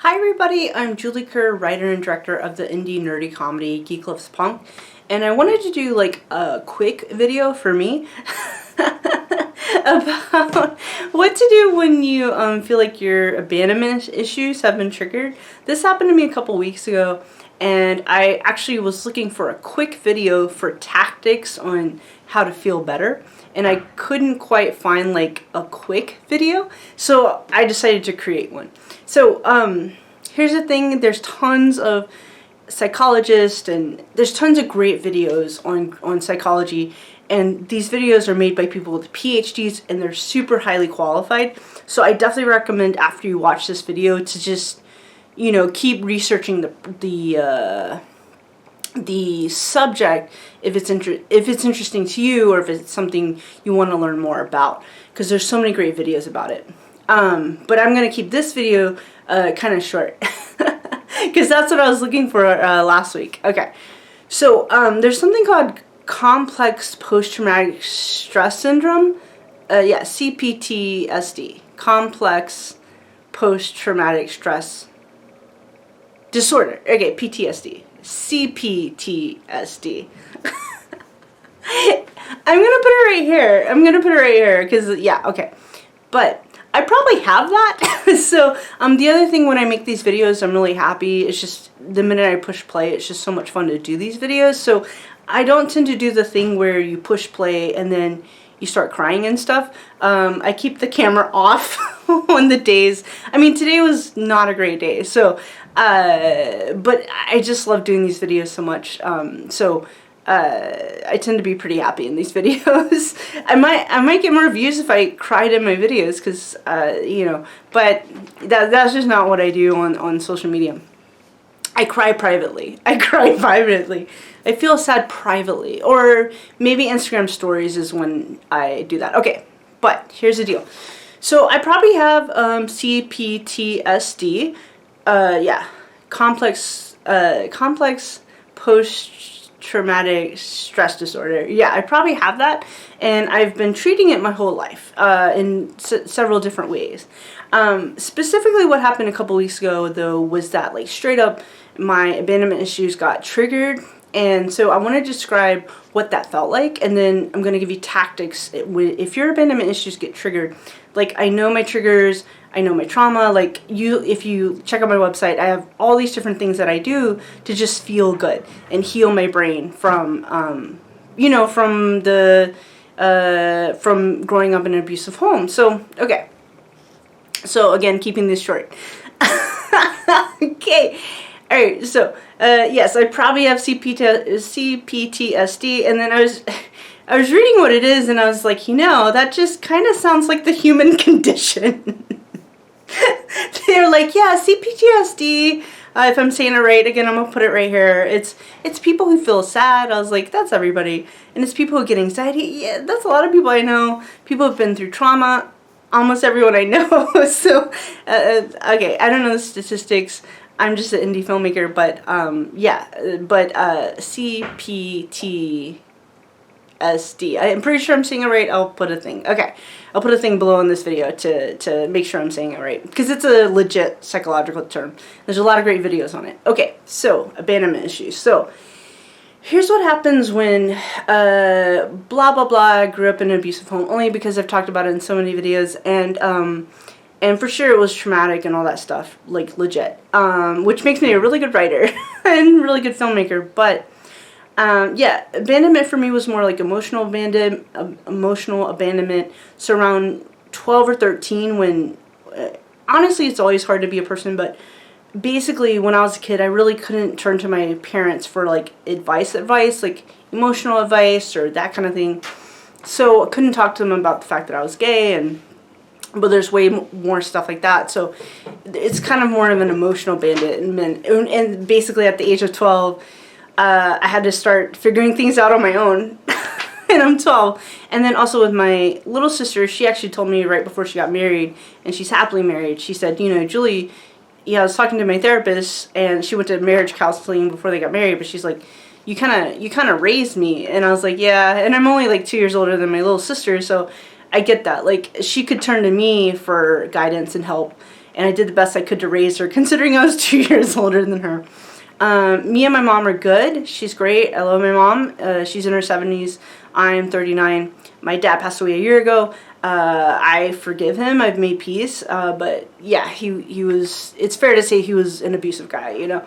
Hi everybody, I'm Julie Kerr, writer and director of the indie nerdy comedy Geek Loves Punk, and I wanted to do like a quick video for me about what to do when you feel like your abandonment issues have been triggered. This happened to me a couple weeks ago, and I actually was looking for a quick video for tactics on how to feel better, and I couldn't quite find like a quick video, so I decided to create one. So here's the thing, there's tons of psychologists and there's tons of great videos on psychology, and these videos are made by people with PhDs and they're super highly qualified. So I definitely recommend after you watch this video to just, you know, keep researching the subject if it's interesting to you, or if it's something you want to learn more about, because there's so many great videos about it. But I'm gonna keep this video kind of short because that's what I was looking for last week. Okay, so there's something called complex post-traumatic stress syndrome. Yeah, CPTSD, complex post-traumatic stress disorder. Okay, PTSD. CPTSD. I'm gonna put it right here. Because, yeah, okay. But I probably have that. So, the other thing when I make these videos, I'm really happy. It's just the minute I push play, it's just so much fun to do these videos. So, I don't tend to do the thing where you push play and then you start crying and stuff. I keep the camera off on the days. I mean, today was not a great day. So, but I just love doing these videos so much. I tend to be pretty happy in these videos. I might get more views if I cried in my videos, because you know, but that's just not what I do on social media. I cry privately. I feel sad privately, or maybe Instagram stories is when I do that. Okay, but here's the deal. So I probably have CPTSD. Yeah, complex post-traumatic stress disorder. Yeah, I probably have that, and I've been treating it my whole life in several different ways. Specifically what happened a couple weeks ago, though, was that, like, straight up my abandonment issues got triggered, and so I want to describe what that felt like, and then I'm going to give you tactics if your abandonment issues get triggered. Like, I know my triggers, I know my trauma. Like, if you check out my website, I have all these different things that I do to just feel good and heal my brain from, you know, from growing up in an abusive home. So, okay. So, again, keeping this short. Okay. All right. So, yes, I probably have CPTSD, and then I was reading what it is, and I was like, you know, that just kind of sounds like the human condition. They were like, yeah, CPTSD, if I'm saying it right, again, I'm gonna put it right here, it's people who feel sad. I was like, that's everybody. And it's people who get anxiety. Yeah, that's a lot of people I know. People who've been through trauma, almost everyone I know. So, okay, I don't know the statistics. I'm just an indie filmmaker, but, yeah, but, CPTSD. I'm pretty sure I'm saying it right. I'll put a thing. Okay. I'll put a thing below in this video to make sure I'm saying it right, because it's a legit psychological term. There's a lot of great videos on it. Okay, so abandonment issues. So here's what happens when blah blah blah. I grew up in an abusive home, only because I've talked about it in so many videos, and for sure it was traumatic and all that stuff, like legit, which makes me a really good writer and really good filmmaker. But yeah, abandonment for me was more like emotional abandonment. So around 12 or 13, when, honestly, it's always hard to be a person, but basically when I was a kid, I really couldn't turn to my parents for like advice, like emotional advice or that kind of thing. So I couldn't talk to them about the fact that I was gay, but there's way more stuff like that. So it's kind of more of an emotional abandonment. And basically at the age of 12, I had to start figuring things out on my own, and I'm 12. And then also with my little sister, she actually told me right before she got married, and she's happily married, she said, you know, Julie, yeah, I was talking to my therapist, and she went to marriage counseling before they got married, but she's like, you kind of raised me. And I was like, yeah, and I'm only like 2 years older than my little sister, so I get that. Like, she could turn to me for guidance and help, and I did the best I could to raise her, considering I was 2 years older than her. Me and my mom are good. She's great. I love my mom. She's in her 70s. I'm 39. My dad passed away a year ago. I forgive him. I've made peace. But yeah, he was, it's fair to say he was an abusive guy, you know.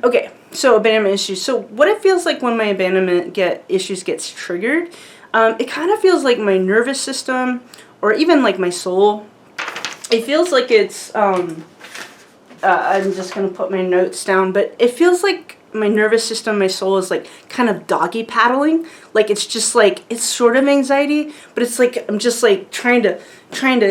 Okay, so abandonment issues. So what it feels like when my abandonment issues gets triggered, it kind of feels like my nervous system, or even like my soul. It feels like it's, I'm just going to put my notes down, but it feels like my nervous system, my soul is like kind of doggy paddling. Like it's just like, it's sort of anxiety, but it's like, I'm just like trying to,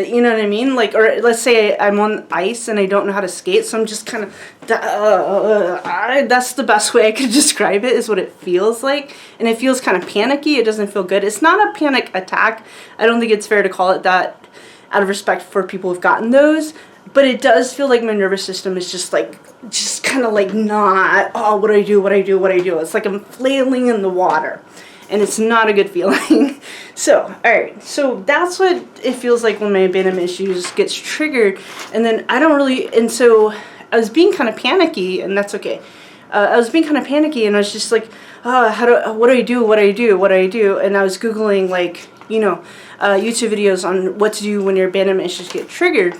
you know what I mean? Like, or let's say I'm on ice and I don't know how to skate. So I'm just kind of, that's the best way I could describe it, is what it feels like. And it feels kind of panicky. It doesn't feel good. It's not a panic attack. I don't think it's fair to call it that out of respect for people who've gotten those. But it does feel like my nervous system is just kind of like not, oh, what do I do? It's like I'm flailing in the water. And it's not a good feeling. So, alright. So that's what it feels like when my abandonment issues gets triggered. And then and so I was being kind of panicky, and that's okay. I was being kind of panicky, and I was just like, what do I do? And I was Googling, like, you know, YouTube videos on what to do when your abandonment issues get triggered.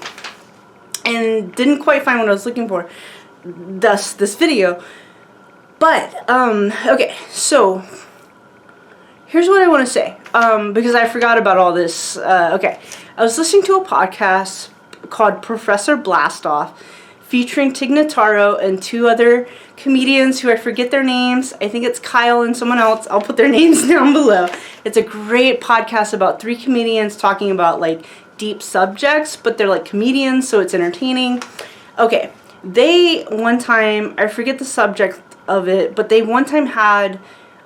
And didn't quite find what I was looking for, thus this video. But, okay, so here's what I want to say, because I forgot about all this. Okay, I was listening to a podcast called Professor Blastoff, featuring Tig Notaro and 2 other comedians who I forget their names. I think it's Kyle and someone else. I'll put their names down below. It's a great podcast about 3 comedians talking about, like, deep subjects, but they're like comedians, so it's entertaining. Okay, they one time, I forget the subject of it, but they one time had,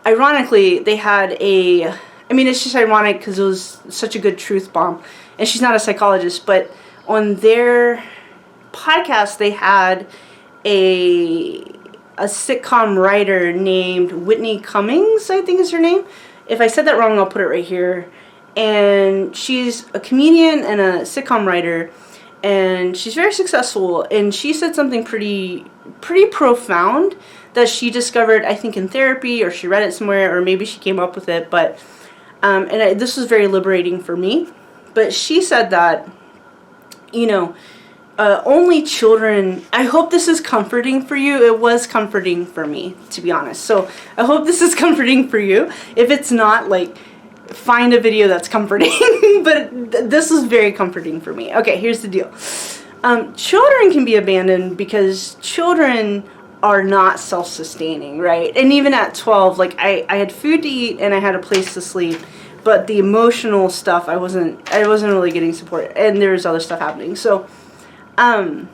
ironically, they had it's just ironic because it was such a good truth bomb, and she's not a psychologist, but on their podcast they had a sitcom writer named Whitney Cummings, I think is her name. If I said that wrong, I'll put it right here. And she's a comedian and a sitcom writer, and she's very successful. And she said something pretty profound that she discovered, I think, in therapy, or she read it somewhere, or maybe she came up with it. But this was very liberating for me. But she said that, you know, only children. I hope this is comforting for you. It was comforting for me, to be honest. So I hope this is comforting for you. If it's not, like, find a video that's comforting. But this was very comforting for me. Okay, here's the deal. Children can be abandoned because children are not self-sustaining, right? And even at 12, like, I had food to eat and I had a place to sleep, but the emotional stuff, I wasn't really getting support, and there's other stuff happening. So but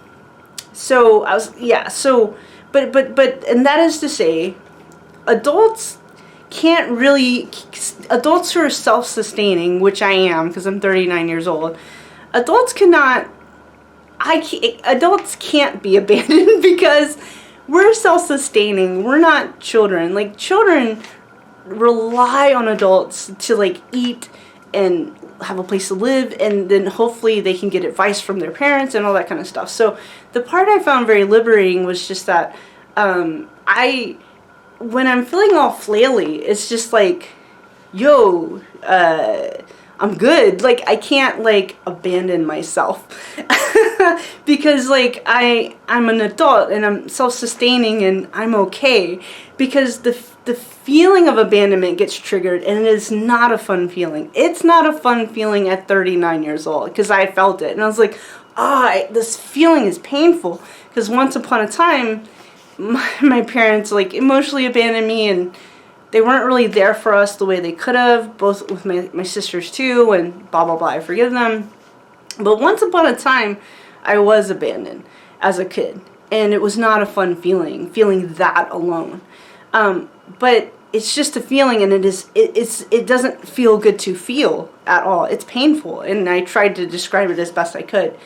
that is to say, adults who are self-sustaining, which I am because I'm 39 years old, adults can't be abandoned because we're self-sustaining. We're not children. Like, children rely on adults to, like, eat and have a place to live, and then hopefully they can get advice from their parents and all that kind of stuff. So the part I found very liberating was just that when I'm feeling all flaily, it's just like, yo, I'm good. Like, I can't, like, abandon myself because, like, I'm an adult and I'm self-sustaining and I'm okay, because the feeling of abandonment gets triggered, and it is not a fun feeling. It's not a fun feeling at 39 years old, because I felt it and I was like, this feeling is painful, because once upon a time my parents, like, emotionally abandoned me, and they weren't really there for us the way they could have, both with my sisters too, and blah blah blah, I forgive them. But once upon a time I was abandoned as a kid, and it was not a fun feeling that alone. But it's just a feeling, and it doesn't feel good to feel at all. It's painful, and I tried to describe it as best I could.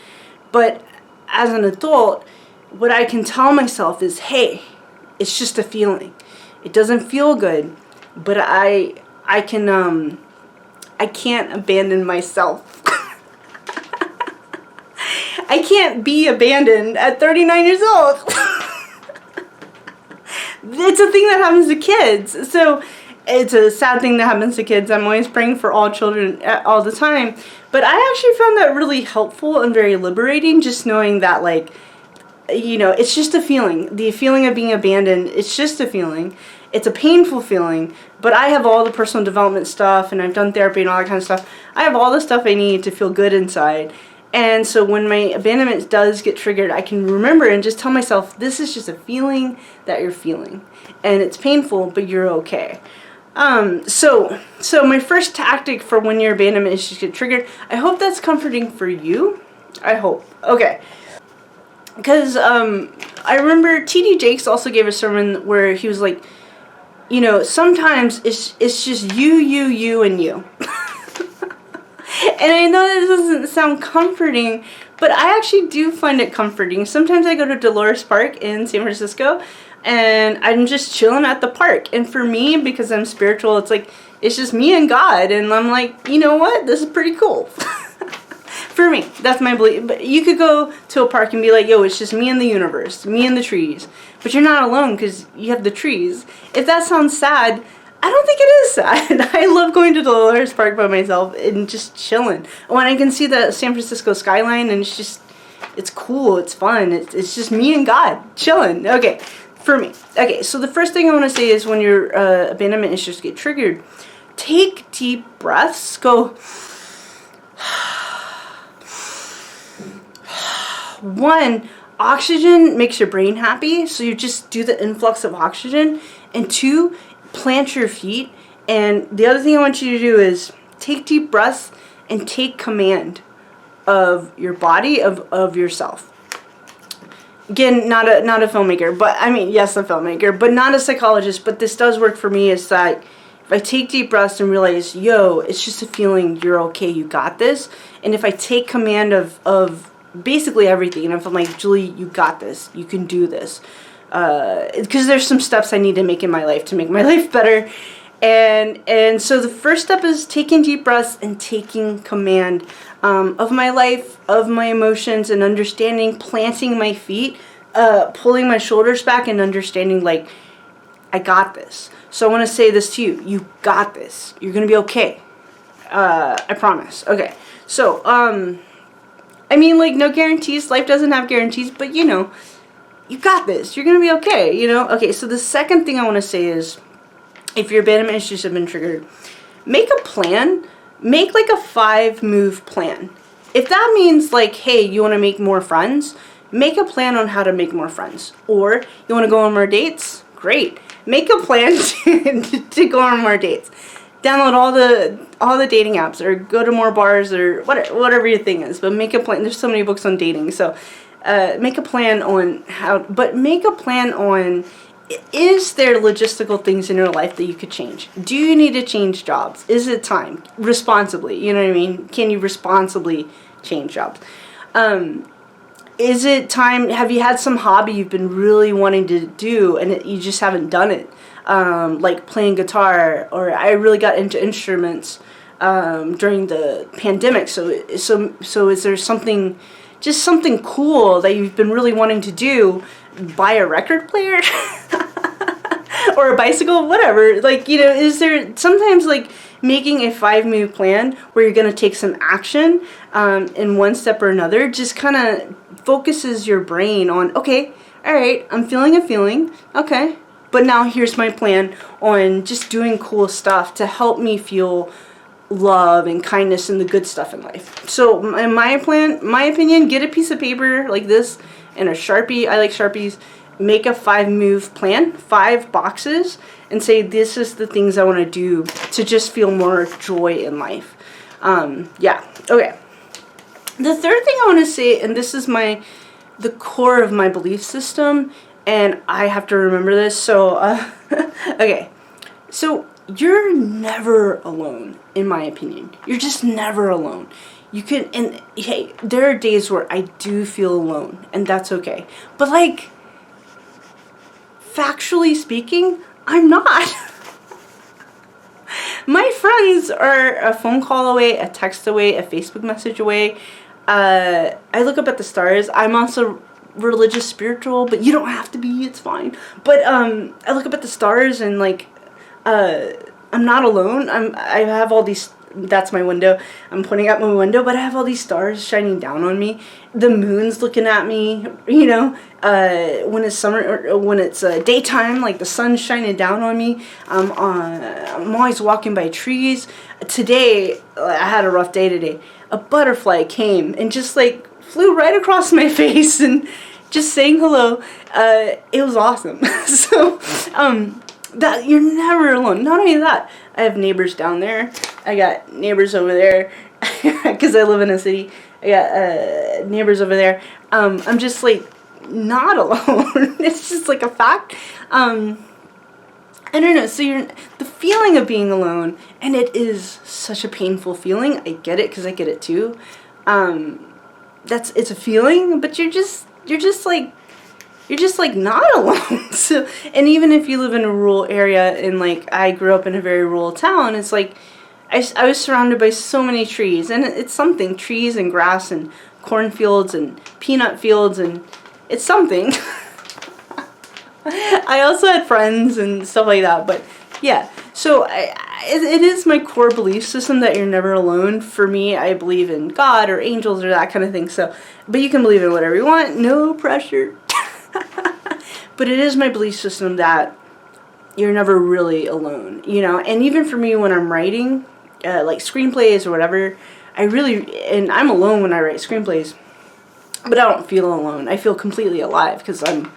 But as an adult, what I can tell myself is, hey, it's just a feeling. It doesn't feel good, but I can't abandon myself. I can't be abandoned at 39 years old. It's a thing that happens to kids. So it's a sad thing that happens to kids. I'm always praying for all children all the time. But I actually found that really helpful and very liberating, just knowing that, like, you know, it's just a feeling. The feeling of being abandoned, it's just a feeling. It's a painful feeling, but I have all the personal development stuff, and I've done therapy and all that kind of stuff. I have all the stuff I need to feel good inside. And so when my abandonment does get triggered, I can remember and just tell myself, this is just a feeling that you're feeling. And it's painful, but you're okay. So my first tactic for when your abandonment issues get triggered, I hope that's comforting for you. I hope. Okay. Because I remember T.D. Jakes also gave a sermon where he was like, you know, sometimes it's just you, and you. And I know that doesn't sound comforting, but I actually do find it comforting. Sometimes I go to Dolores Park in San Francisco, and I'm just chilling at the park. And for me, because I'm spiritual, it's like, it's just me and God. And I'm like, you know what? This is pretty cool. For me, that's my belief. But you could go to a park and be like, yo, it's just me and the universe, me and the trees. But you're not alone because you have the trees. If that sounds sad, I don't think it is sad. I love going to Dolores Park by myself and just chilling. When I can see the San Francisco skyline, and it's cool, it's fun. It's just me and God chilling. Okay, for me. Okay, so the first thing I want to say is when your abandonment issues get triggered, take deep breaths. Go. One, oxygen makes your brain happy, so you just do the influx of oxygen. And two, plant your feet. And the other thing I want you to do is take deep breaths and take command of your body, of yourself. Again, not a filmmaker, but I mean, yes, a filmmaker, but not a psychologist. But this does work for me. Is that if I take deep breaths and realize, yo, it's just a feeling, you're okay, you got this. And if I take command of basically everything, and if I'm like, Julie, you got this, you can do this. Because there's some steps I need to make in my life to make my life better. And so the first step is taking deep breaths and taking command of my life, of my emotions, and understanding, planting my feet, pulling my shoulders back, and understanding, like, I got this. So I want to say this to you. You got this. You're going to be okay. I promise. Okay. So, I mean, like, no guarantees. Life doesn't have guarantees, but, you know, you got this. You're going to be okay, you know? Okay, so the second thing I want to say is, if your abandonment issues have been triggered, make a plan. Make, like, a 5-move plan. If that means, like, hey, you want to make more friends, make a plan on how to make more friends. Or you want to go on more dates? Great. Make a plan to go on more dates. Download all the dating apps, or go to more bars, or whatever your thing is. But make a plan. There's so many books on dating, so make a plan on how. But make a plan on, is there logistical things in your life that you could change? Do you need to change jobs? Is it time? Responsibly, you know what I mean? Can you responsibly change jobs? Is it time? Have you had some hobby you've been really wanting to do and you just haven't done it? Like playing guitar, or I really got into instruments during the pandemic. So is there something, just something cool that you've been really wanting to do? Buy a record player or a bicycle, whatever. Like, you know, is there sometimes, like, making a 5-move plan where you're going to take some action in one step or another just kind of focuses your brain on, okay, all right, I'm feeling a feeling, okay, but now here's my plan on just doing cool stuff to help me feel love and kindness and the good stuff in life. So in my opinion, get a piece of paper like this and a Sharpie. I like Sharpies. Make a 5-move plan, 5 boxes, and say, this is the things I want to do to just feel more joy in life. Yeah, okay. The third thing I want to say, and this is the core of my belief system, and I have to remember this, so, okay. So, you're never alone, in my opinion. You're just never alone. You can, and hey, there are days where I do feel alone, and that's okay. But, like, factually speaking, I'm not. My friends are a phone call away, a text away, a Facebook message away. I look up at the stars. I'm also religious, spiritual, but you don't have to be, it's fine. But I look up at the stars and like I'm not alone. I have all these, that's my window. I'm pointing out my window, but I have all these stars shining down on me. The moon's looking at me, you know, when it's summer, or when it's daytime, like the sun's shining down on me. I'm always walking by trees. Today, I had a rough day today. A butterfly came and just like flew right across my face and just saying hello. It was awesome. So, that you're never alone. Not only that, I have neighbors down there. I got neighbors over there because I live in a city. I got neighbors over there. I'm just like not alone. It's just like a fact. I don't know. So you're the feeling of being alone, and it is such a painful feeling. I get it because I get it too. It's a feeling, but you're just like not alone. So, and even if you live in a rural area, and like I grew up in a very rural town, it's like I was surrounded by so many trees, and it's something, trees and grass and cornfields and peanut fields, and it's something. I also had friends and stuff like that, but yeah. So it is my core belief system that you're never alone. For me, I believe in God or angels or that kind of thing. So, but you can believe in whatever you want, no pressure. But it is my belief system that you're never really alone, you know. And even for me, when I'm writing, like screenplays or whatever, and I'm alone when I write screenplays, but I don't feel alone. I feel completely alive because I'm,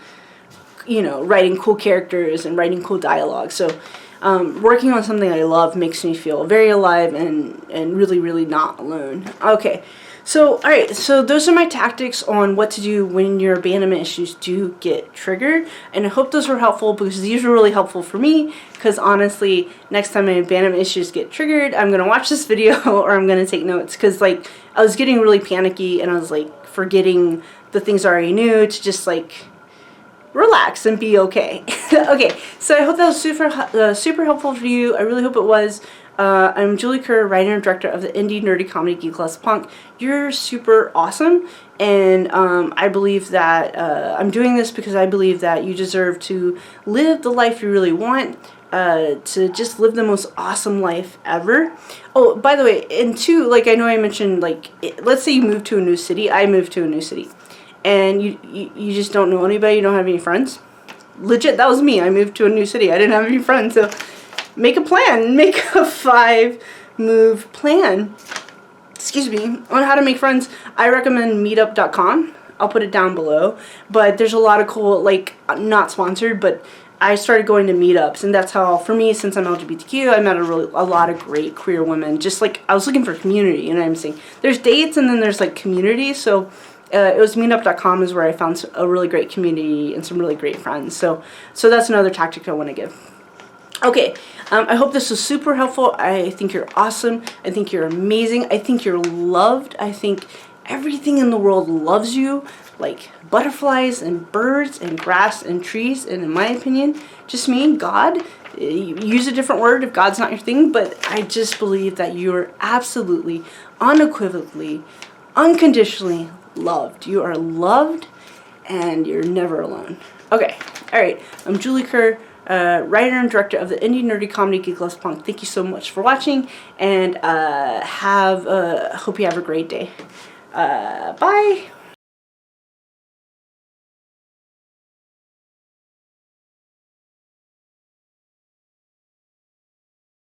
you know, writing cool characters and writing cool dialogue. So working on something I love makes me feel very alive and really, really not alone. Okay. So, alright, so those are my tactics on what to do when your abandonment issues do get triggered, and I hope those were helpful because these were really helpful for me, because honestly, next time my abandonment issues get triggered, I'm going to watch this video or I'm going to take notes, because like, I was getting really panicky and I was like forgetting the things I already knew to just like relax and be okay. Okay, so I hope that was super helpful for you. I really hope it was. I'm Julie Kerr, writer and director of the indie nerdy comedy Geek Loves Punk. You're super awesome, and I believe that I'm doing this because I believe that you deserve to live the life you really want, to just live the most awesome life ever. Oh, by the way, and two, like I know I mentioned, like, let's say you move to a new city. I moved to a new city, and you just don't know anybody, you don't have any friends. Legit, that was me. I moved to a new city. I didn't have any friends, so make a plan. Make a 5-move plan, excuse me, on how to make friends. I recommend meetup.com. I'll put it down below. But there's a lot of cool, like, not sponsored, but I started going to meetups, and that's how, for me, since I'm LGBTQ, I met a lot of great queer women. Just like, I was looking for community, you know what I'm saying? There's dates, and then there's, like, community, so it was meetup.com is where I found a really great community and some really great friends. So that's another tactic I want to give. Okay, I hope this was super helpful. I think you're awesome. I think you're amazing. I think you're loved. I think everything in the world loves you, like butterflies and birds and grass and trees. And in my opinion, just me, God, use a different word if God's not your thing, but I just believe that you're absolutely, unequivocally, unconditionally loved. You are loved, and you're never alone. Okay, all right. I'm Julie Kerr, writer and director of the indie nerdy comedy Geek Loves Punk. Thank you so much for watching, and hope you have a great day. Bye.